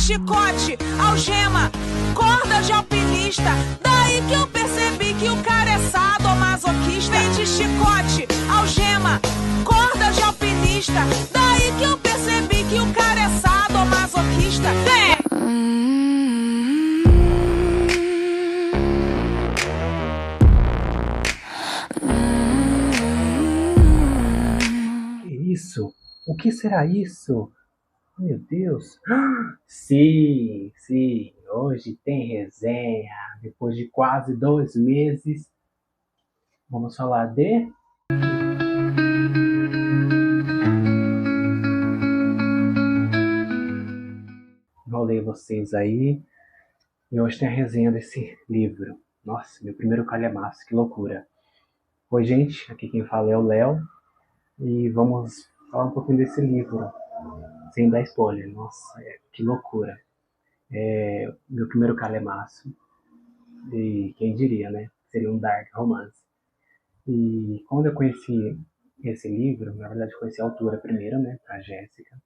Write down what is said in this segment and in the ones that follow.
chicote, algema, corda de alpinista. Daí que eu percebi que o cara é sadomasoquista. Vem de chicote, algema, corda de alpinista. Daí que eu percebi que o cara é sadomasoquista. Vem! Que isso? O que será isso? Meu Deus! Sim, sim, hoje tem resenha. Depois de quase 2 meses, vamos falar de. Enrolei vocês aí. E hoje tem a resenha desse livro. Nossa, meu primeiro calhamaço, que loucura. Oi, gente, aqui quem fala é o Léo. E vamos falar um pouquinho desse livro, sem dar spoiler. Nossa, que loucura. É meu primeiro calhamaço. E quem diria, né? Seria um dark romance. E quando eu conheci esse livro, na verdade eu conheci a autora primeiro, né? A Jéssica.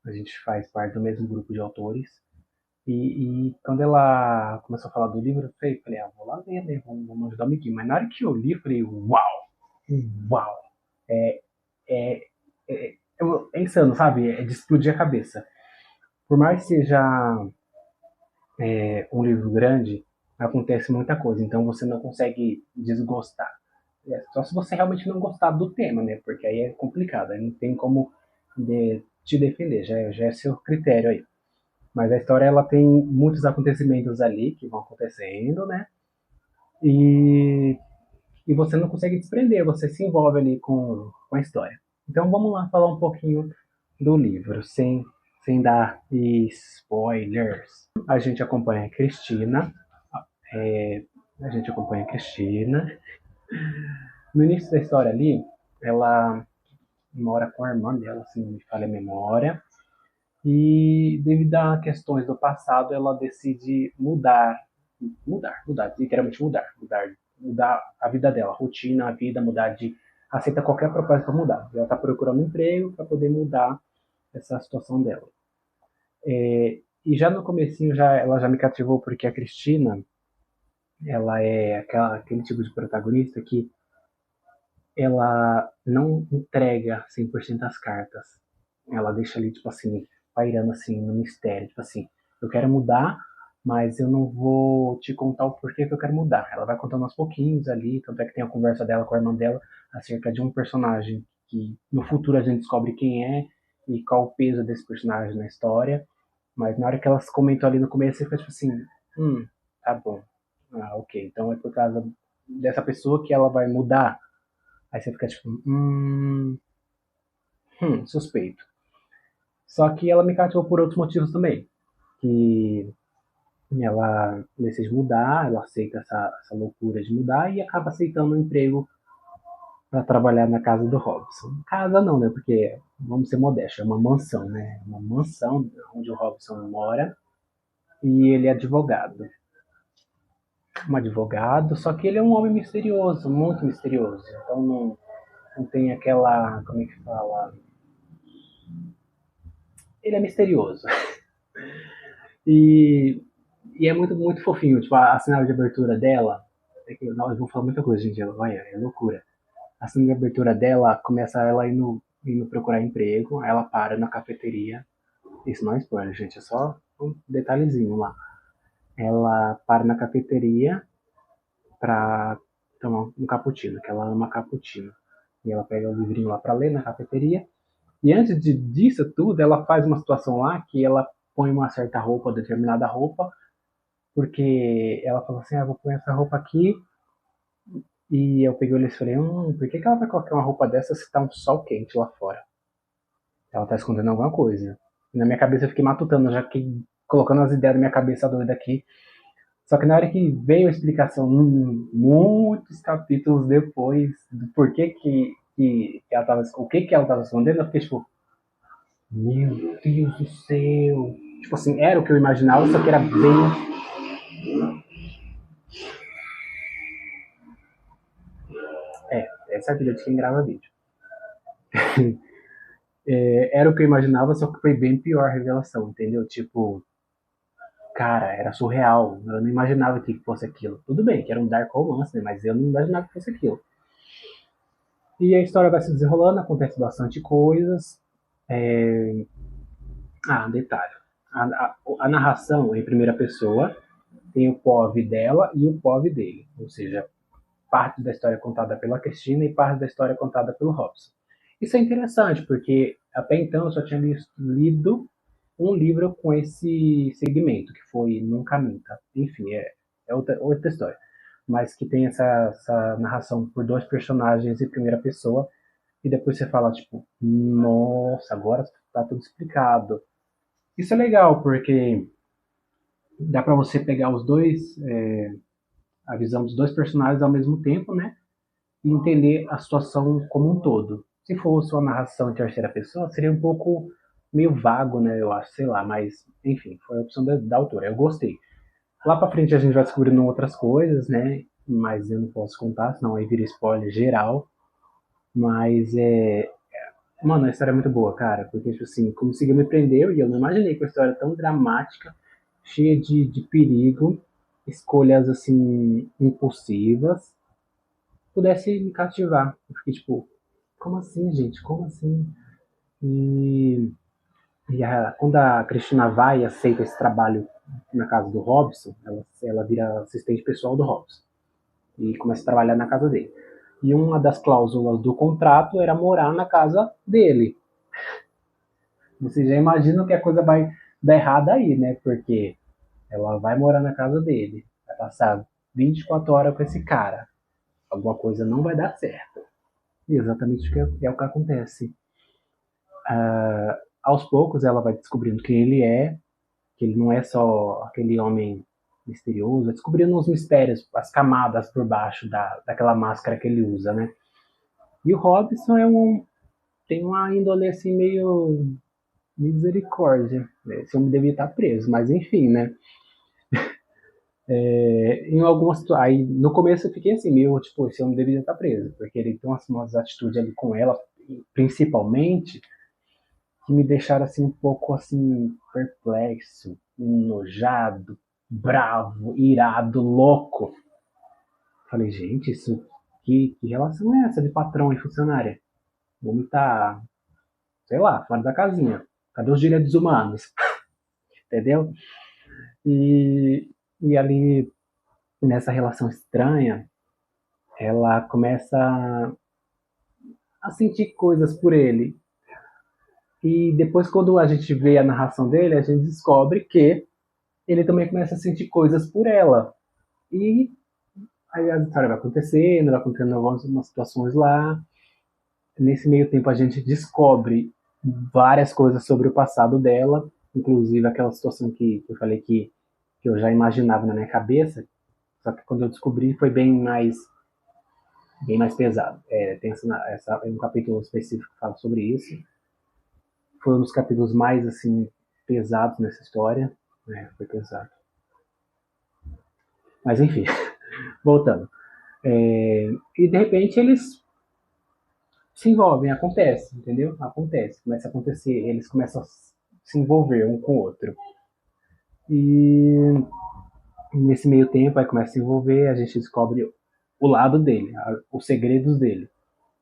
A gente faz parte do mesmo grupo de autores. E quando ela começou a falar do livro, eu falei, vou lá ver, né? Vamos ajudar o Mickey. Mas na hora que eu li, eu falei, uau! Uau! É, é, é insano, sabe? É de explodir a cabeça. Por mais que seja um livro grande, acontece muita coisa. Então você não consegue desgostar. Só se você realmente não gostar do tema, né? Porque aí é complicado. Aí não tem como te defender. Já é seu critério aí. Mas a história ela tem muitos acontecimentos ali que vão acontecendo, né? E, e você não consegue desprender, você se envolve ali com a história. Então vamos lá falar um pouquinho do livro, sem dar spoilers. A gente acompanha a Cristina. é, a gente acompanha a Cristina. No início da história ali, ela mora com a irmã dela, se não me falha a memória. E devido a questões do passado, ela decide mudar, literalmente mudar a vida dela, a rotina, a vida, aceita qualquer proposta para mudar. Ela está procurando um emprego para poder mudar essa situação dela. E já no comecinho, ela já me cativou porque a Cristina, ela é aquele tipo de protagonista que ela não entrega 100% as cartas. Ela deixa ali, tipo assim, pairando assim, no mistério. Tipo assim, eu quero mudar, mas eu não vou te contar o porquê que eu quero mudar. Ela vai contando aos pouquinhos ali, tanto é que tem a conversa dela com a irmã dela acerca de um personagem que no futuro a gente descobre quem é e qual o peso desse personagem na história. Mas na hora que elas comentam ali no começo, você fica tipo assim, tá bom. Ok, então é por causa dessa pessoa que ela vai mudar. Aí você fica tipo, suspeito. Só que ela me cativou por outros motivos também. Que ela decide mudar, ela aceita essa loucura de mudar e acaba aceitando um emprego para trabalhar na casa do Robson. Casa não, né? Porque, vamos ser modestos, é uma mansão, né? Uma mansão onde o Robson mora e ele é advogado. Um advogado, só que ele é um homem misterioso, muito misterioso. Então não tem aquela, como é que fala? Ele é misterioso. E, e é muito, muito fofinho. Tipo, a cena de abertura dela. Eu vou falar muita coisa, gente. Olha, é loucura. A cena de abertura dela começa ela indo procurar emprego. Aí ela para na cafeteria. Isso não é spoiler, gente. É só um detalhezinho lá. Ela para na cafeteria pra tomar um cappuccino, que ela ama cappuccino. E ela pega o livrinho lá pra ler na cafeteria. E antes disso tudo, ela faz uma situação lá que ela põe uma certa roupa, determinada roupa, porque ela falou assim, vou pôr essa roupa aqui, e eu peguei o olho e falei, por que ela vai colocar uma roupa dessa se tá um sol quente lá fora? Ela tá escondendo alguma coisa. E na minha cabeça eu fiquei matutando, já que colocando as ideias na minha cabeça doida aqui. Só que na hora que veio a explicação, muitos capítulos depois, do porquê que ela tava, o que ela tava escondendo, eu fiquei tipo, meu Deus do céu. Tipo assim, era o que eu imaginava, só que era bem. Essa é a vida de quem grava vídeo. Era o que eu imaginava, só que foi bem pior a revelação, entendeu? Tipo, cara, era surreal. Eu não imaginava que fosse aquilo. Tudo bem, que era um dark romance, né? Mas eu não imaginava que fosse aquilo. E a história vai se desenrolando, acontece bastante coisas. É... Ah, detalhe. A narração em primeira pessoa tem o POV dela e o POV dele. Ou seja, parte da história contada pela Cristina e parte da história contada pelo Robson. Isso é interessante, porque até então eu só tinha lido um livro com esse segmento, que foi Nunca Minta. Enfim, é outra história. Mas que tem essa narração por dois personagens em primeira pessoa, e depois você fala, tipo, nossa, agora tá tudo explicado. Isso é legal, porque dá para você pegar os dois, a visão dos dois personagens ao mesmo tempo, né? E entender a situação como um todo. Se fosse uma narração em terceira pessoa, seria um pouco meio vago, né? Eu acho, sei lá, mas enfim, foi a opção da autora. Eu gostei. Lá pra frente a gente vai descobrindo outras coisas, né? Mas eu não posso contar, senão aí vira spoiler geral. Mas Mano, a história é muito boa, cara, porque, tipo assim, conseguiu me prender e eu não imaginei que uma história tão dramática, cheia de perigo, escolhas, assim, impulsivas, pudesse me cativar. Eu fiquei tipo, como assim, gente? Como assim? E, quando a Cristina vai e aceita esse trabalho na casa do Robson, ela vira assistente pessoal do Robson e começa a trabalhar na casa dele. E uma das cláusulas do contrato era morar na casa dele. Você já imagina que a coisa vai dar errado aí, né? Porque ela vai morar na casa dele, vai passar 24 horas com esse cara. Alguma coisa não vai dar certo. E exatamente o que é o que acontece. Aos poucos ela vai descobrindo quem ele é, que ele não é só aquele homem misterioso, vai descobrindo os mistérios, as camadas por baixo daquela máscara que ele usa, né? E o Robson tem uma índole assim meio misericórdia. Né? Esse homem devia estar preso, mas enfim, né? Em algumas aí no começo eu fiquei assim, meio tipo, esse homem deveria estar preso, porque ele tem umas atitudes ali com ela, principalmente, que me deixaram assim um pouco assim perplexo, enojado, bravo, irado, louco. Falei, gente, isso que relação é essa de patrão e funcionária? O homem tá, sei lá, fora da casinha. Cadê os direitos humanos? Entendeu? E, e ali nessa relação estranha, ela começa a sentir coisas por ele. E depois, quando a gente vê a narração dele, a gente descobre que ele também começa a sentir coisas por ela. E aí a história vai acontecendo algumas situações lá. Nesse meio tempo a gente descobre várias coisas sobre o passado dela, inclusive aquela situação que eu falei que eu já imaginava na minha cabeça, só que quando eu descobri foi bem mais pesado. Tem um capítulo específico que fala sobre isso. Foi um dos capítulos mais assim pesados nessa história, né? Foi pesado. Mas enfim, voltando. E de repente eles se envolvem, acontece, entendeu? Acontece, começa a acontecer, eles começam a se envolver um com o outro. E nesse meio tempo, aí começa a se envolver, a gente descobre o lado dele, os segredos dele.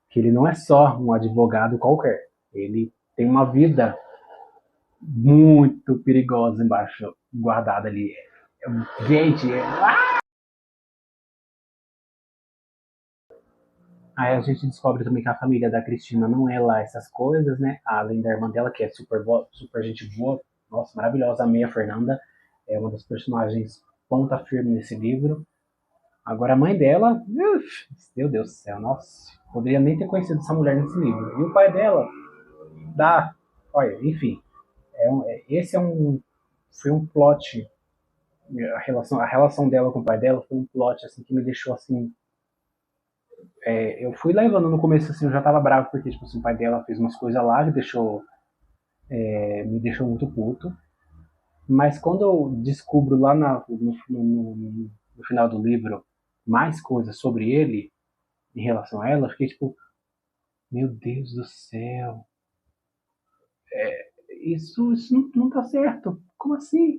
Que ele não é só um advogado qualquer, ele tem uma vida muito perigosa embaixo, guardada ali. Gente, aí a gente descobre também que a família da Cristina não é lá essas coisas, né? Além da irmã dela, que é super gente boa, nossa, maravilhosa, a Meia Fernanda, é uma das personagens ponta firme nesse livro. Agora a mãe dela, meu Deus do céu, nossa, poderia nem ter conhecido essa mulher nesse livro. E o pai dela, olha, enfim, esse foi um plot, a relação dela com o pai dela foi um plot assim que me deixou assim. Eu fui levando no começo assim, eu já tava bravo porque tipo assim, o pai dela fez umas coisas lá que me deixou muito puto. Mas quando eu descubro lá no final do livro mais coisas sobre ele em relação a ela, eu fiquei tipo, meu Deus do céu, isso não tá certo. Como assim?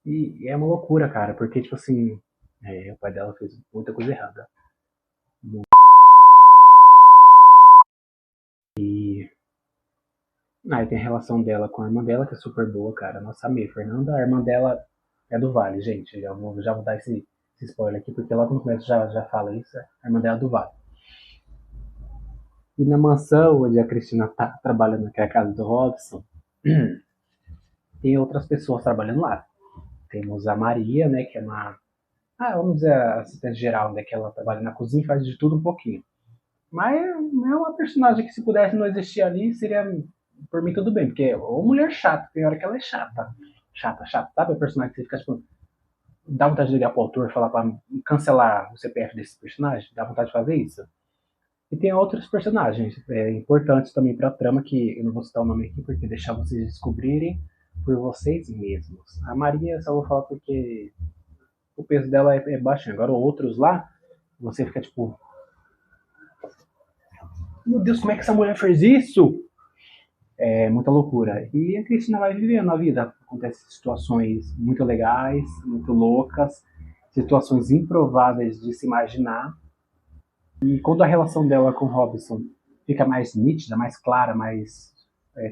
E é uma loucura, cara, porque, tipo assim, o pai dela fez muita coisa errada. E aí tem a relação dela com a irmã dela, que é super boa, cara. Nossa, amei, Fernanda. A irmã dela é do Vale, gente. Já vou dar esse spoiler aqui, porque logo no começo já fala isso. A irmã dela é do Vale. E na mansão onde a Cristina tá trabalhando, que é a casa do Robson, tem outras pessoas trabalhando lá. Temos a Maria, né, que é uma, vamos dizer, a assistente geral, né, que ela trabalha na cozinha e faz de tudo um pouquinho. Mas é uma personagem que se pudesse não existir ali, seria, por mim, tudo bem, porque é uma mulher chata, tem hora que ela é chata. Chata, chata. Sabe a personagem que você fica, tipo, dá vontade de ligar pro autor e falar pra cancelar o CPF desse personagem? Dá vontade de fazer isso? E tem outros personagens importantes também pra trama, que eu não vou citar o nome aqui, porque deixar vocês descobrirem por vocês mesmos. A Maria só vou falar porque o peso dela é baixinho. Agora outros lá, você fica tipo, meu Deus, como é que essa mulher fez isso? É muita loucura. E a Cristina vai vivendo a vida. Acontecem situações muito legais, muito loucas, situações improváveis de se imaginar. E quando a relação dela com o Robson fica mais nítida, mais clara, mais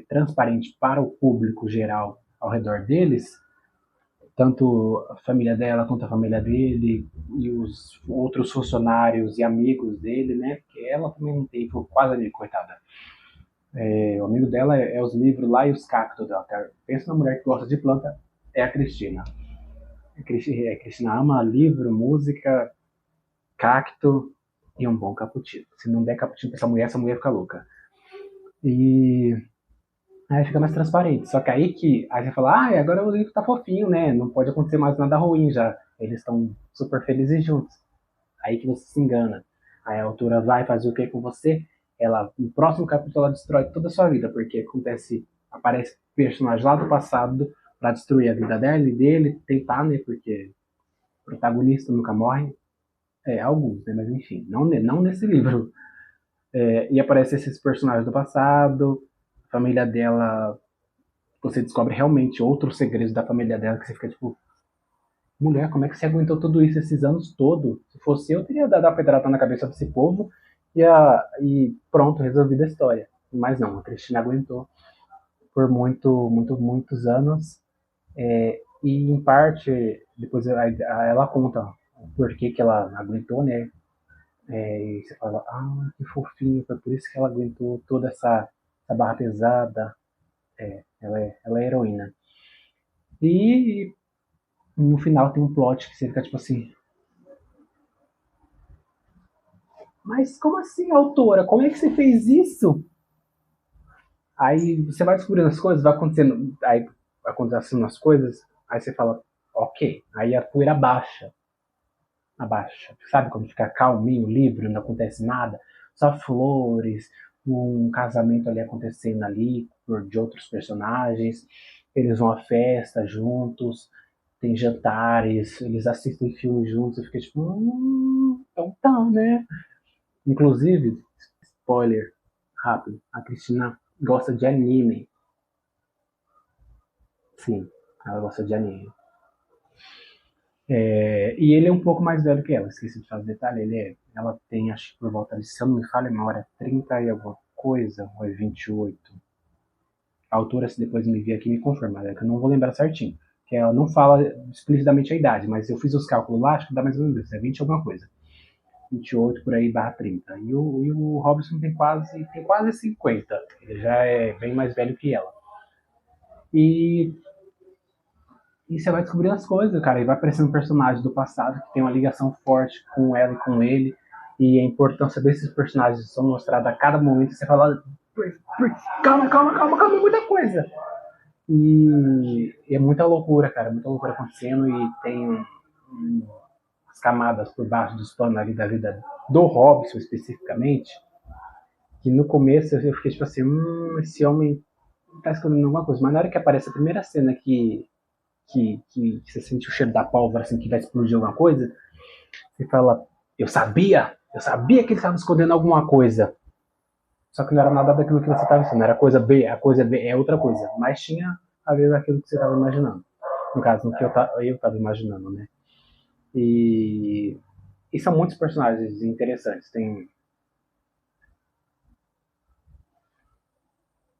transparente para o público geral ao redor deles, tanto a família dela quanto a família dele e os outros funcionários e amigos dele, né? Porque ela também não tem, foi quase ali, coitada. O amigo dela é os livros lá e os cactos dela. Pensa na mulher que gosta de planta, é a Cristina. A Cristina ama livro, música, cacto e um bom cappuccino. Se não der cappuccino pra essa mulher fica louca. E aí fica mais transparente. Só que aí você fala, agora o livro tá fofinho, né? Não pode acontecer mais nada ruim já. Eles estão super felizes juntos. Aí que você se engana. Aí a autora vai fazer o que com você? Ela, no próximo capítulo, ela destrói toda a sua vida, porque aparece personagem lá do passado para destruir a vida dela e dele, tentar, né? Porque o protagonista nunca morre. Alguns, né? Mas enfim, não nesse livro. E aparece esses personagens do passado, a família dela, você descobre realmente outros segredos da família dela, que você fica tipo, mulher, como é que você aguentou tudo isso esses anos todos? Se fosse eu, teria dado a pedrada na cabeça desse povo e pronto, resolvido a história. Mas não, a Cristina aguentou por muitos anos. E em parte, depois ela conta o porquê que ela aguentou, né? E você fala, que fofinho, foi por isso que ela aguentou toda essa barra pesada. Ela é heroína. E no final tem um plot que você fica tipo assim, mas como assim, autora? Como é que você fez isso? Aí você vai descobrindo as coisas, aí vai acontecendo as coisas, aí você fala, ok. Aí a poeira abaixa. Sabe quando fica calminho o livro, não acontece nada? Só flores, um casamento ali acontecendo ali, de outros personagens. Eles vão à festa juntos, tem jantares, eles assistem filmes juntos, e fica tipo, então tá, né? Inclusive, spoiler rápido, a Cristina gosta de anime. Sim, ela gosta de anime. E ele é um pouco mais velho que ela, esqueci de fazer detalhe. Ela tem, acho que por volta de, se eu não me falha a memória, 30 e alguma coisa, ou é 28. A autora, se depois me vir aqui, me confirma, que eu não vou lembrar certinho. Que ela não fala explicitamente a idade, mas eu fiz os cálculos lá, acho que dá mais ou menos isso, é 20 alguma coisa. 28 por aí, barra 30. E o Robson tem quase 50. Ele já é bem mais velho que ela. E você vai descobrindo as coisas, cara. E vai aparecendo um personagem do passado que tem uma ligação forte com ela e com ele. E a importância desses personagens são mostrados a cada momento. E você fala, calma, muita coisa. E é muita loucura, cara. Muita loucura acontecendo. E tem as camadas por baixo dos panos ali da vida do Robson, especificamente. Que no começo eu fiquei tipo assim, esse homem tá escondendo alguma coisa. Mas na hora que aparece a primeira cena que você sente o cheiro da pólvora, assim, que vai explodir alguma coisa, você fala, eu sabia que ele estava escondendo alguma coisa. Só que não era nada daquilo que você estava pensando, era coisa B, a coisa B é outra coisa, mas tinha a ver com aquilo que você estava imaginando. No caso, no que eu tava imaginando, né? E, e são muitos personagens interessantes. Tem.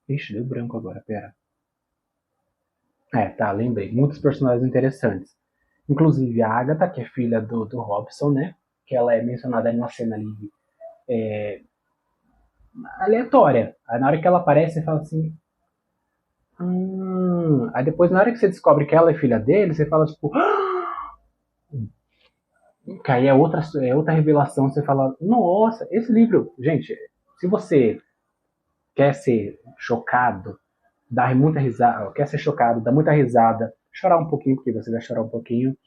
Ixi, deu branco agora, pera. É, tá, lembrei. Muitos personagens interessantes. Inclusive a Agatha, que é filha do Robson, né? Que ela é mencionada em uma cena ali aleatória. Aí na hora que ela aparece, você fala assim. Aí depois, na hora que você descobre que ela é filha dele, você fala tipo. Que aí é outra revelação. Você fala, nossa, esse livro. Gente, se você quer ser chocado, dar muita risada, quer ser chocado, dar muita risada, chorar um pouquinho, porque você vai chorar um pouquinho,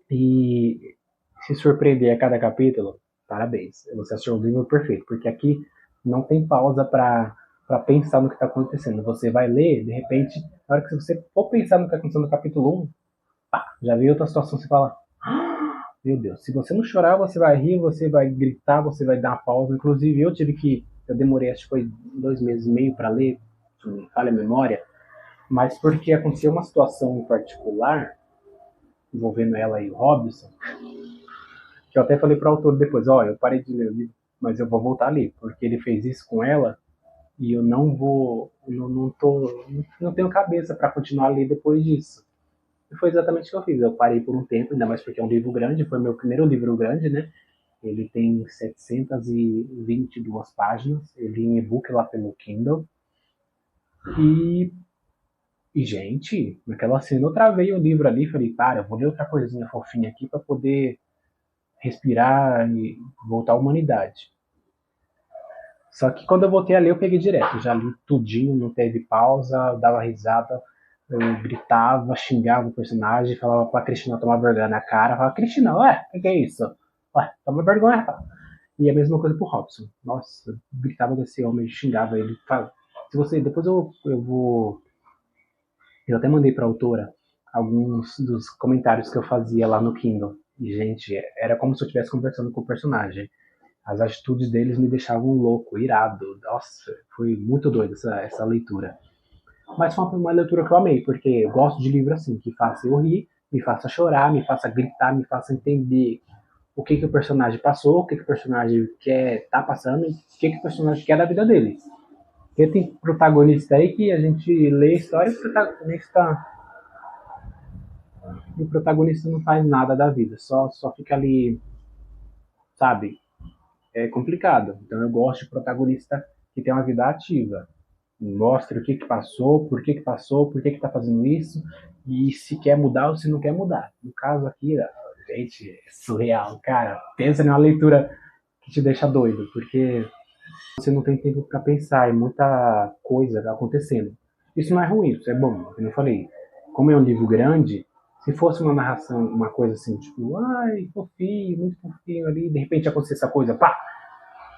e se surpreender a cada capítulo, parabéns. Você assistiu o livro perfeito, porque aqui não tem pausa para pensar no que está acontecendo. Você vai ler, de repente, na hora que você for pensar no que está acontecendo no capítulo 1, pá, já veio outra situação, você fala, meu Deus, se você não chorar, você vai rir, você vai gritar, você vai dar uma pausa. Inclusive, eu demorei, acho que foi 2 meses e meio para ler, se não me falha a memória, mas porque aconteceu uma situação em particular, envolvendo ela e o Robson, que eu até falei para o autor depois, ó, eu parei de ler o livro, mas eu vou voltar a ler, porque ele fez isso com ela e eu não vou, não tenho cabeça para continuar a ler depois disso. E foi exatamente o que eu fiz. Eu parei por um tempo, ainda mais porque é um livro grande, foi meu primeiro livro grande, né? Ele tem 722 páginas, ele em e-book lá pelo Kindle. E, gente, naquela cena eu travei o livro ali, falei, para, eu vou ler outra coisinha fofinha aqui para poder respirar e voltar à humanidade. Só que quando eu voltei a ler, eu peguei direto. Já li tudinho, não teve pausa, dava risada, eu gritava, xingava o personagem, falava pra Cristina tomar vergonha na cara. Falava, Cristina, ué, o que é isso? Ué, toma vergonha, rapaz. E a mesma coisa pro Robson. Nossa, eu gritava desse homem, xingava ele. Se você, depois eu vou. Eu até mandei pra autora alguns dos comentários que eu fazia lá no Kindle. E, gente, era como se eu estivesse conversando com o personagem. As atitudes deles me deixavam louco, irado. Nossa, foi muito doido essa leitura. Mas foi uma leitura que eu amei, porque eu gosto de livro assim, que faça eu rir, me faça chorar, me faça gritar, me faça entender o que, que o personagem passou, o que, que o personagem quer tá passando e o que, que o personagem quer da vida dele. Porque tem protagonista aí que a gente lê a história e o protagonista não faz nada da vida, só fica ali, sabe? É complicado. Então eu gosto de protagonista que tem uma vida ativa. Mostra o que, que passou, por que, que passou, por que está fazendo isso, e se quer mudar ou se não quer mudar. No caso aqui, gente, é surreal, cara. Pensa numa leitura que te deixa doido, porque você não tem tempo para pensar, é muita coisa acontecendo. Isso não é ruim, isso é bom, como eu falei. Como é um livro grande, se fosse uma narração, uma coisa assim, tipo, ai, fofinho, muito fofinho ali, de repente acontecer essa coisa, pá,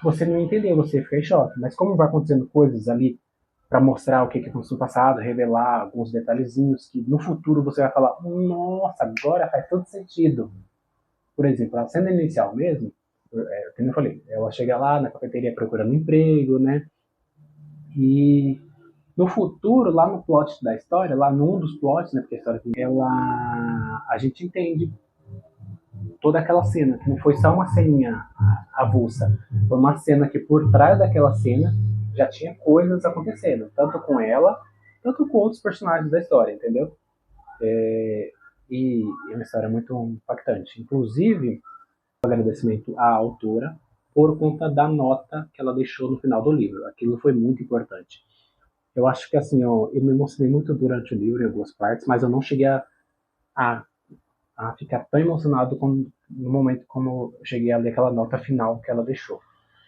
você não entendeu, você fica em choque. Mas como vai acontecendo coisas ali para mostrar o que aconteceu no passado, revelar alguns detalhezinhos que no futuro você vai falar, nossa, agora faz todo sentido. Por exemplo, a cena inicial mesmo, como eu falei, ela chega lá na cafeteria procurando emprego, né? E no futuro, lá no plot da história, lá num dos plots, né? Porque a história a gente entende toda aquela cena, que não foi só uma ceninha avulsa, foi uma cena que por trás daquela cena já tinha coisas acontecendo, tanto com ela, tanto com outros personagens da história, entendeu? E é uma história muito impactante. Inclusive, um agradecimento à autora por conta da nota que ela deixou no final do livro. Aquilo foi muito importante. Eu acho que assim, eu me emocionei muito durante o livro, em algumas partes, mas eu não cheguei a a ficar tão emocionado no momento como eu cheguei a ler aquela nota final que ela deixou.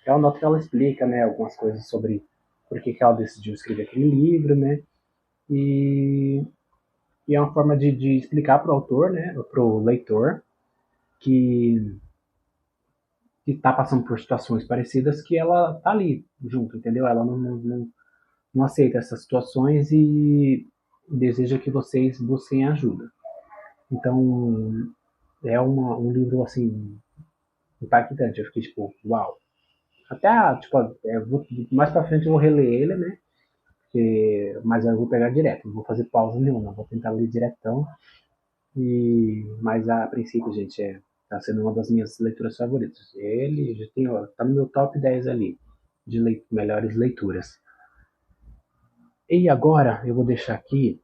É uma nota que ela explica, né, algumas coisas sobre por que ela decidiu escrever aquele livro, né, e, e é uma forma de explicar para o autor, né, para o leitor, que está passando por situações parecidas, que ela tá ali junto, entendeu? Ela não aceita essas situações e deseja que vocês busquem ajuda. Então, é um livro, assim, impactante. Eu fiquei tipo, uau. Até, tipo, mais pra frente eu vou reler ele, né? Mas eu vou pegar direto, não vou fazer pausa nenhuma, vou tentar ler diretão. Mas a princípio, gente, tá sendo uma das minhas leituras favoritas. Ele já tem, ó, tá no meu top 10 ali de melhores leituras. E agora eu vou deixar aqui,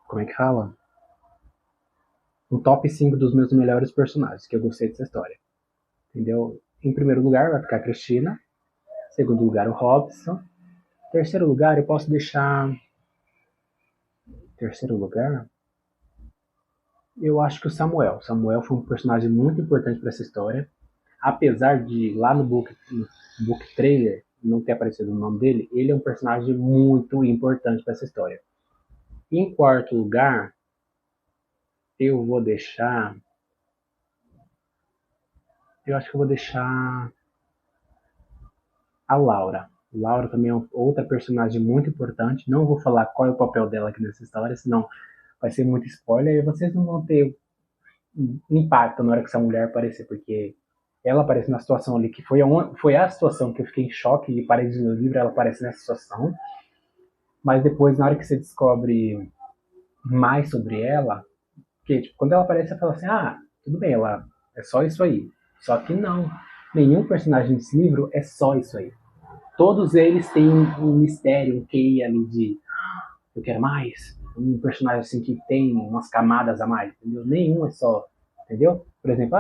como é que fala? Um top 5 dos meus melhores personagens, que eu gostei dessa história. Entendeu? Em primeiro lugar vai ficar a Cristina. Segundo lugar, o Robson. Terceiro lugar, eu posso deixar. Terceiro lugar, eu acho que o Samuel. Samuel foi um personagem muito importante para essa história. Apesar de lá no book trailer não ter aparecido o nome dele, ele é um personagem muito importante para essa história. Em quarto lugar, eu vou deixar. Eu acho que eu vou deixar a Laura. Laura também é outra personagem muito importante. Não vou falar qual é o papel dela aqui nessa história, senão vai ser muito spoiler e vocês não vão ter impacto na hora que essa mulher aparecer, porque ela aparece na situação ali que foi a situação que eu fiquei em choque e parei de ler o livro, ela aparece nessa situação. Mas depois, na hora que você descobre mais sobre ela, que tipo, quando ela aparece, você fala assim, ah, tudo bem, ela é só isso aí. Só que não. Nenhum personagem desse livro é só isso aí. Todos eles têm um mistério, um QI ali de eu quero mais. Um personagem assim que tem umas camadas a mais, entendeu? Nenhum é só, entendeu? Por exemplo,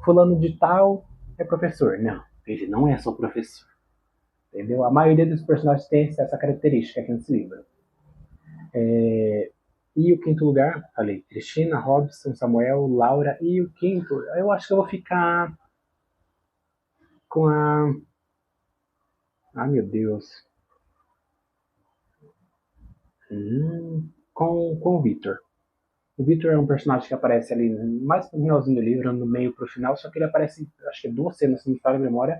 fulano de tal é professor. Não, ele não é só professor, entendeu? A maioria dos personagens tem essa característica aqui nesse livro. E o quinto lugar, falei, Cristina, Robson, Samuel, Laura. E o quinto, eu acho que eu vou ficar com a... Ah, meu Deus. Com o Victor. O Victor é um personagem que aparece ali mais no finalzinho do livro, no meio pro final, só que ele aparece, acho que 2 cenas, se não me falha a memória.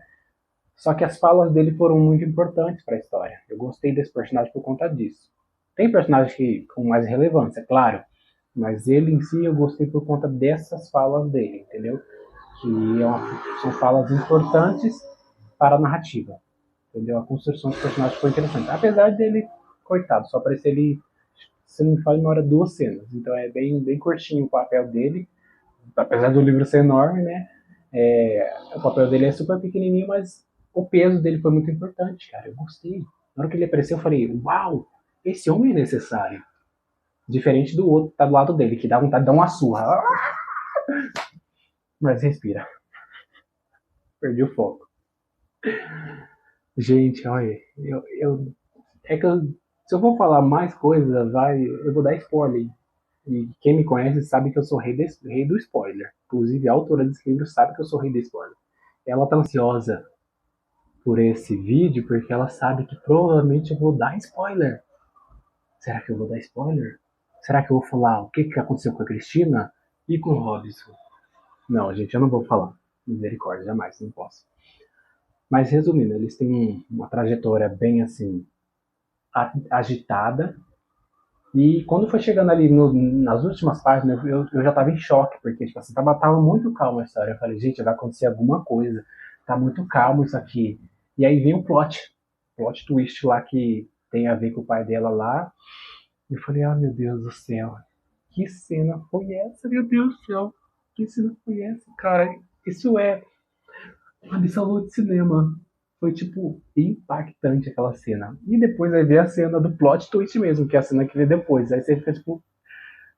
Só que as falas dele foram muito importantes para a história. Eu gostei desse personagem por conta disso. Tem personagens com mais relevância, claro, mas ele em si eu gostei por conta dessas falas dele, entendeu? Que são falas importantes para a narrativa, entendeu? A construção do personagem foi interessante. Apesar dele, coitado, só aparecer ele, se não me fala, uma hora 2 cenas. Então é bem curtinho o papel dele, apesar do livro ser enorme, né? O papel dele é super pequenininho, mas o peso dele foi muito importante, cara. Eu gostei. Na hora que ele apareceu, eu falei, uau, esse homem é necessário. Diferente do outro que tá do lado dele, que dá vontade de dar uma surra. Mas respira. Perdi o foco. Gente, olha, se eu for falar mais coisa, eu vou dar spoiler. E quem me conhece sabe que eu sou rei do spoiler. Inclusive, a autora desse livro sabe que eu sou rei do spoiler. Ela tá ansiosa por esse vídeo porque ela sabe que provavelmente eu vou dar spoiler. Será que eu vou dar spoiler? Será que eu vou falar o que aconteceu com a Cristina e com o Robson? Não, gente, eu não vou falar. Misericórdia, jamais, não posso. Mas resumindo, eles têm uma trajetória bem assim agitada. E quando foi chegando ali nas últimas páginas, eu já tava em choque, porque tipo, assim, tava muito calma a história. Eu falei, gente, vai acontecer alguma coisa. Tá muito calmo isso aqui. E aí vem o plot twist lá que tem a ver com o pai dela lá. E eu falei, meu Deus do céu. Que cena foi essa, meu Deus do céu? Que cena foi essa, cara? Isso é absoluto cinema. Foi, tipo, impactante aquela cena. E depois aí vem a cena do plot twist mesmo, que é a cena que vem depois. Aí você fica, tipo,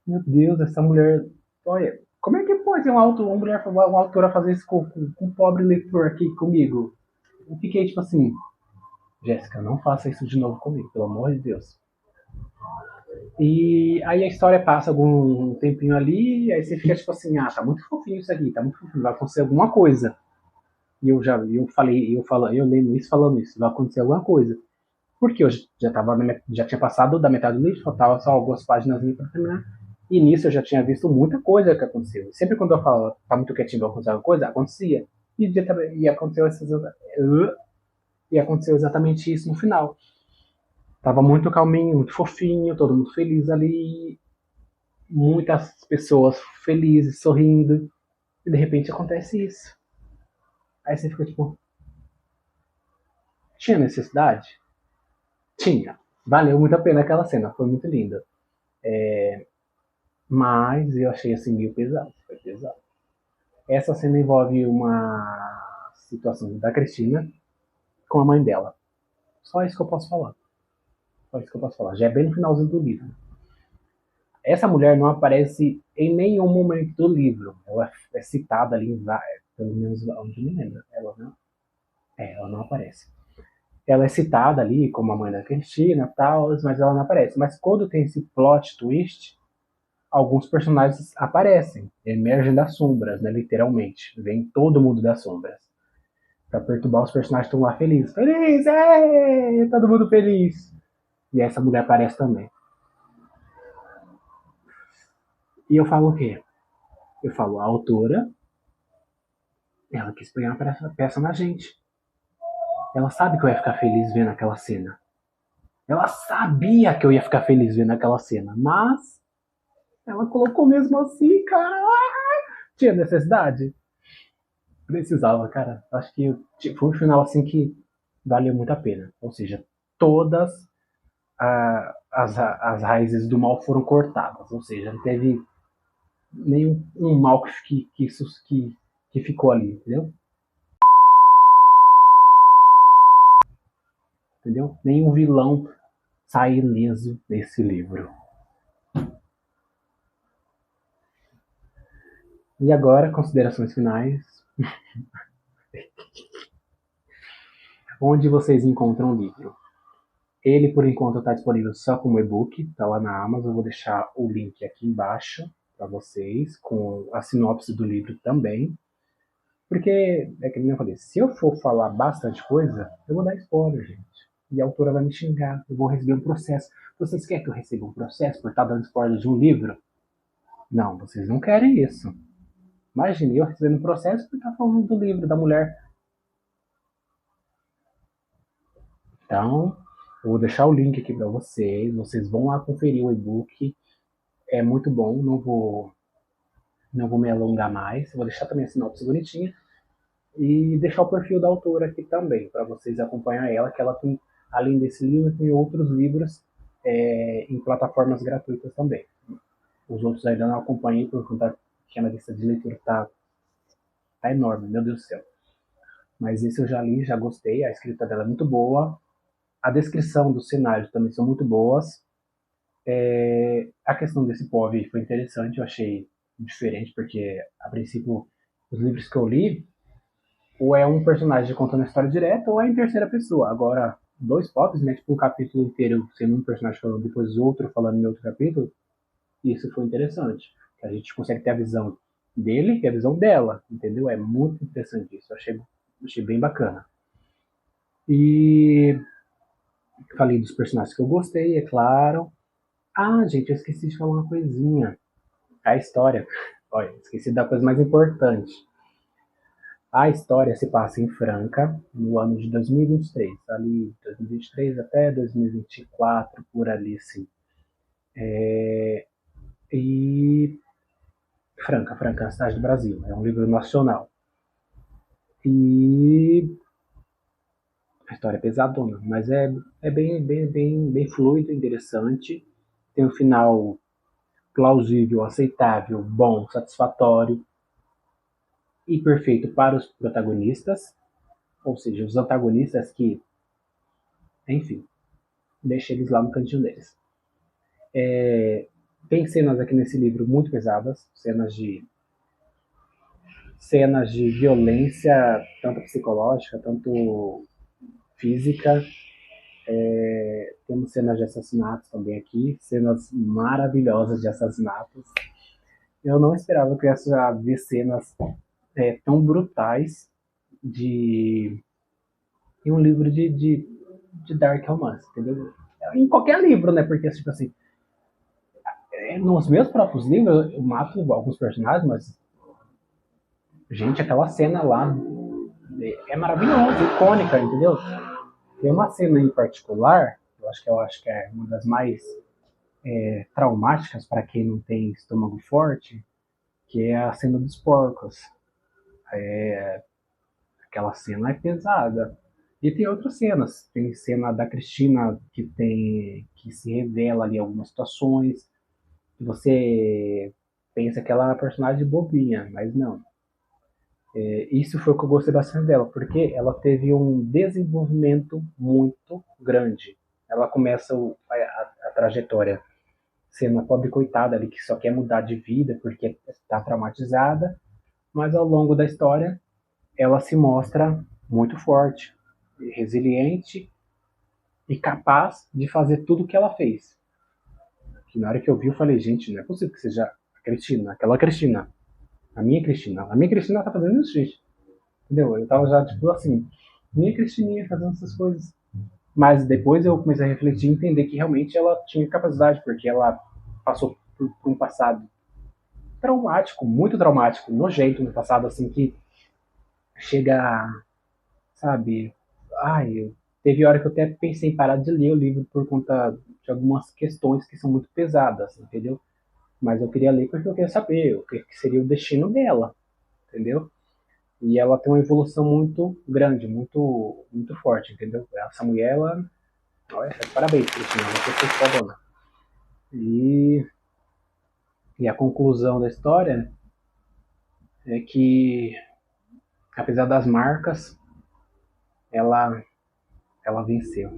meu Deus, essa mulher... Olha, como é que pode uma autora fazer isso com um pobre leitor aqui comigo? Eu fiquei, tipo assim, Jéssica, não faça isso de novo comigo, pelo amor de Deus. E aí a história passa algum tempinho ali, aí você fica tipo assim, tá muito fofinho isso aqui, tá muito fofinho, vai acontecer alguma coisa. E eu lendo isso, falando isso, vai acontecer alguma coisa. Porque eu já tinha passado da metade do livro, faltava só algumas páginas para terminar. E nisso eu já tinha visto muita coisa que aconteceu. Sempre quando eu falo, tá muito quietinho, vai acontecer alguma coisa, acontecia. E aconteceu exatamente isso no final. Tava muito calminho, muito fofinho, todo mundo feliz ali. Muitas pessoas felizes, sorrindo. E de repente acontece isso. Aí você fica tipo, Tinha necessidade? Tinha. Valeu muito a pena aquela cena, foi muito linda. Mas eu achei assim meio pesado, foi pesado. Essa cena envolve uma situação da Cristina com a mãe dela. Só isso que eu posso falar. Só isso que eu posso falar. Já é bem no finalzinho do livro. Essa mulher não aparece em nenhum momento do livro. Ela é citada ali em vários, pelo menos onde me lembro. Ela não, ela não aparece. Ela é citada ali como a mãe da Cristina, tal, mas ela não aparece. Mas quando tem esse plot twist, alguns personagens aparecem, emergem das sombras, né, literalmente. Vem todo mundo das sombras. Pra perturbar os personagens que estão lá felizes. Feliz! Todo mundo feliz! E essa mulher aparece também. E eu falo o quê? Eu falo, a autora, ela quis pegar uma peça na gente. Ela sabe que eu ia ficar feliz vendo aquela cena. Ela sabia que eu ia ficar feliz vendo aquela cena. Mas ela colocou mesmo assim, cara. Tinha necessidade? Precisava, cara. Acho que foi um final assim que valeu muito a pena. Ou seja, todas as raízes do mal foram cortadas. Ou seja, não teve nenhum um mal que ficou ali, entendeu? Entendeu? Nenhum vilão sai ileso desse livro. E agora, considerações finais. Onde vocês encontram o livro? Ele, por enquanto, está disponível só como e-book, está lá na Amazon. Eu vou deixar o link aqui embaixo para vocês, com a sinopse do livro também. Porque, é que nem eu falei, se eu for falar bastante coisa, eu vou dar spoiler, gente. E a autora vai me xingar, eu vou receber um processo. Vocês querem que eu receba um processo por estar dando spoiler de um livro? Não, vocês não querem isso. Imagine eu recebendo um processo por estar falando do livro da mulher. Então, eu vou deixar o link aqui para vocês. Vocês vão lá conferir o e-book. É muito bom. Não vou me alongar mais. Vou deixar também a sinopse bonitinha. E deixar o perfil da autora aqui também, para vocês acompanhar ela, que ela tem, além desse livro, tem outros livros em plataformas gratuitas também. Os outros ainda não acompanhei, por conta que a minha lista de leitura tá enorme, meu Deus do céu. Mas esse eu já li, já gostei, a escrita dela é muito boa, a descrição do cenário também são muito boas. A questão desse povo foi interessante, eu achei diferente, porque a princípio os livros que eu li, ou é um personagem contando a história direta, ou é em terceira pessoa. Agora, dois pops, né? Tipo um capítulo inteiro sendo um personagem falando, depois outro falando em outro capítulo. Isso foi interessante. A gente consegue ter a visão dele e a visão dela, entendeu? É muito interessante isso. Achei bem bacana. E falei dos personagens que eu gostei, é claro. Ah, gente, eu esqueci de falar uma coisinha. A história. Olha, esqueci da coisa mais importante. A história se passa em Franca, no ano de 2023, ali 2023 até 2024, por ali, sim. E Franca é a cidade do Brasil, é um livro nacional. E a história é pesadona, mas é bem fluido, interessante. Tem um final plausível, aceitável, bom, satisfatório e perfeito para os protagonistas, ou seja, os antagonistas que, enfim, deixa eles lá no cantinho deles. Tem cenas aqui nesse livro muito pesadas, cenas de violência, tanto psicológica, tanto física. Temos cenas de assassinatos também aqui, cenas maravilhosas de assassinatos. Eu não esperava que eu ia ver cenas tão brutais de em um livro de dark romance, entendeu? Em qualquer livro, né? Porque, tipo assim, nos meus próprios livros eu mato alguns personagens, mas, gente, aquela cena lá é maravilhosa, icônica, entendeu? Tem uma cena em particular, eu acho que é uma das mais traumáticas para quem não tem estômago forte, que é a cena dos porcos. Aquela cena é pesada. E tem outras cenas. Tem cena da Cristina que se revela ali algumas situações. Que você pensa que ela é uma personagem bobinha, mas não. Isso foi o que eu gostei bastante dela, porque ela teve um desenvolvimento muito grande. Ela começa a trajetória sendo uma pobre coitada ali que só quer mudar de vida porque está traumatizada, mas ao longo da história ela se mostra muito forte, resiliente e capaz de fazer tudo o que ela fez. Que na hora que eu vi, eu falei, gente, não é possível que seja a Cristina, aquela Cristina, a minha Cristina. A minha Cristina tá fazendo isso, gente. Entendeu? Eu tava já, tipo assim, minha Cristininha fazendo essas coisas. Mas depois eu comecei a refletir e entender que realmente ela tinha capacidade, porque ela passou por um passado traumático, muito traumático, nojento no passado, assim, que chega, sabe, ai, teve hora que eu até pensei em parar de ler o livro por conta de algumas questões que são muito pesadas, entendeu? Mas eu queria ler porque eu queria saber o que seria o destino dela, entendeu? E ela tem uma evolução muito grande, muito forte, entendeu? Essa mulher, ela, olha, parabéns, Cristina, você foi fodona. E, e a conclusão da história é que, apesar das marcas, ela, ela venceu.